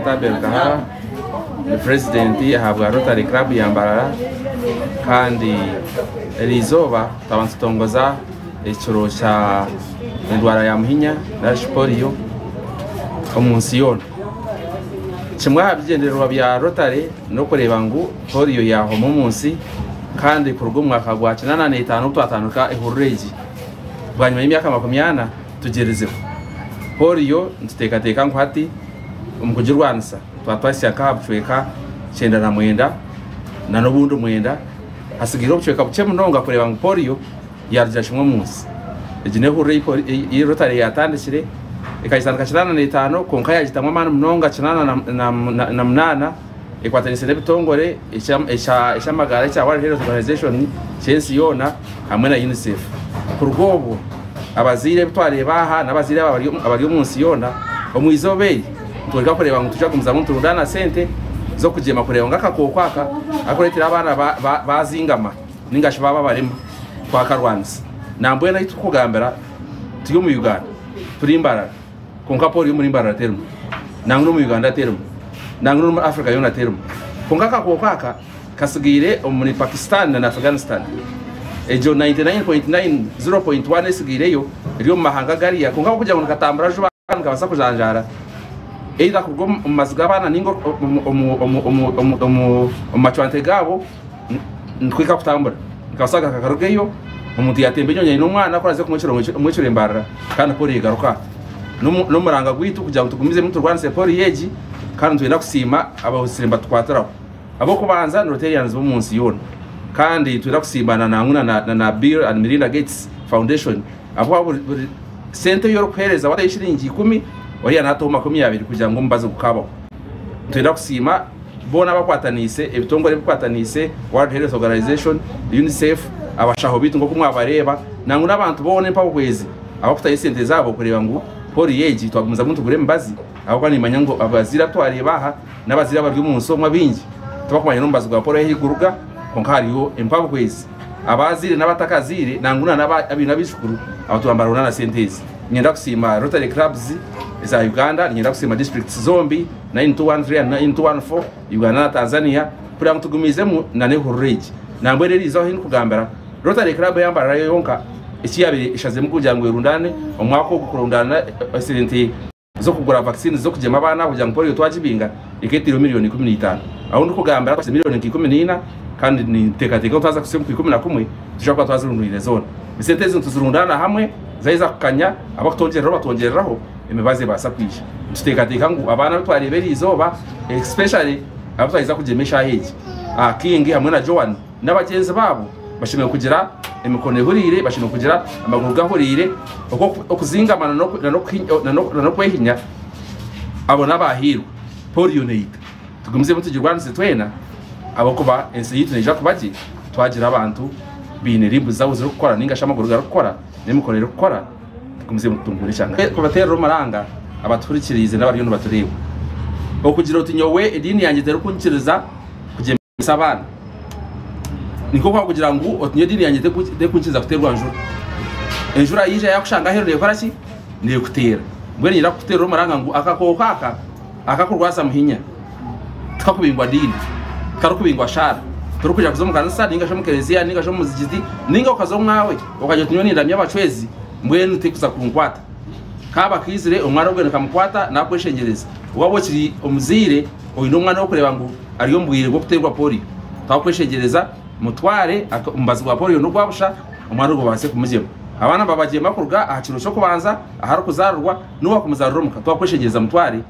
Tabel Kahara ni president ahabwa Rotary Club yambarara kandi rizoba tabansitongoza iciro cya indwara ya muhinya na polio umunsi yona kimwe habyenderwa bya Rotary no kureba ngo polio yaho mu munsi kandi kurugwa mwaka gwa 85 twatanuka ihureji bwanyuma y'imyaka 20 tugerezeho polio ntutekateka ngo hati umukujirwanisa twatwasya kabcweka 9 na n'ubundi mwenda hasigira obcweka buce munonga kureba ngo polio yarja shimwe munsi ejine hurre i Rotary yatandikire ikayisanga 95 konka yagitamwa mana munonga 98 ikwatanise n'ebitongore ishamagara cya World Health Organization cyensi yona hamwe na UNICEF kurwobo abazire bitware baha n'abazire abari umunsi yona omwizobe twereka kureba ngo tuja kumza muntu rudana sente zo kujema kureba ngaka kokwaka akoretera abana bazingama ningashe baba barimo kwa Karwanzi nambwe na itukugambera tuyo mu Uganda turimbara konka polio muri mbara termo nangro mu Uganda termo nangro mu Africa yona termo konka kokwaka kasigire muri Pakistan na Afghanistan ejo 99.9 0.1 esigireyo ryo mahanga gari ya konka kujya ngo katambara jo bakabasa kujanjara eida kugo mazigabana ningo machwante gabo nkwika kutambara nkasaga kakarugeyo umuntu yatembe nyonye n'umwana akoraze kumwiciro imbarara kandi polio igaruka no muranga gwitu kugira ngo tugumize mu turwanise polio yeji kandi twenda kusima abahusiremba twataraho abo kubanza Rotarians bo munsi yona kandi twenda kusimbana na Bill and Melinda Gates Foundation abo sente yo kuhereza wadayishiringi 10 wari anatoma 20 kugira ngo mbaze gukabaho twenda kusima bona bakwatanise ebitongore bikwatanise World Health Organization UNICEF abashaho bitu ngo kumwabareba nangu nabantu bone mpa kwezi abafutaye sente zabo kureba ngo polio yeji twagumuza muntu gure mbazi ahubwo ni manyango abazira twarebaha n'abazira bari mu nsomwa bingi tubakumanya nombazi gwa polio yiguruga konkariyo empabo kwezi abazire n'abatakazire nanguna n'abinabishukuru abatwambara na sentezi nyenda kusima Rotary Clubs za Uganda nyenda kusima districts zombi 9213 na 9214 Uganda na Tanzania kugira ngo tugumizemo na ne Horeji nambwe rero izo hin kugambara Rotary Club yambara yonka ikiyabiri ishazemo kugira ngo irundane umwaka wo kurundana sente zo kugura vaccine zo kujema abana kugira ngo polio twajibinga iketiro miliyoni 15 aho ndukugambara miliyoni 14 kandi ni tekateka utaza kusema ku 11 tushaka twazirundurire zone sente zo tuzirundana hamwe zaiza kukanya abakutongerero batongeraho imibaze basakwisha tutekateka ngo abana twarebera izoba especially abatayiza kugemesha heji kingi hamwe na Joan n'abagenzi babo bashimye kugira imikono ihurire bashimye kugira amaguru gahurire okuzingamana no kwehinya abo nabahirwa polio neita tugumize mutugirwanise twena abo kuba ensi yitu neja kubaji twagira abantu bine rimbu zawo ziri gukora ningasha amaguru gakora n'imikorero gukora tugumize mutungure cyane kubatera rumaranga abaturikirize n'abari no batureba okugira utinyowe idini yanjye dero kunkiriza kugemesa abana niko kwa kugira ngo otinye dini yanjye de kunkiza kuterwa enjura yije yakushanga herere faraki niyo kutera mbwe nyira kutera rumaranga ngo akakokaka akakurwasa muhinya tukakubingwa dini karukubingwa shara turukuja kuzomukanisa ninga shomukerezia ninga shomuzigizi ninga ukazo mwawe ukaje tunyoni ndamya abacwezi mbwe nutikuza kunkwata kaba kizire umwana ubwe nakamukwata nakweshengereza wabo kiri omuzire oyino mwana wo kureba ngo ariyo mbwire bwo kuterwa polio takweshengereza mutware umbazi wa polio no gwabusha umwana ubwo base kumujema abana babagema kurga ahakiro cyo kubanza ahari kuzarurwa nuwa kumuzaruro muka twakweshengereza mutware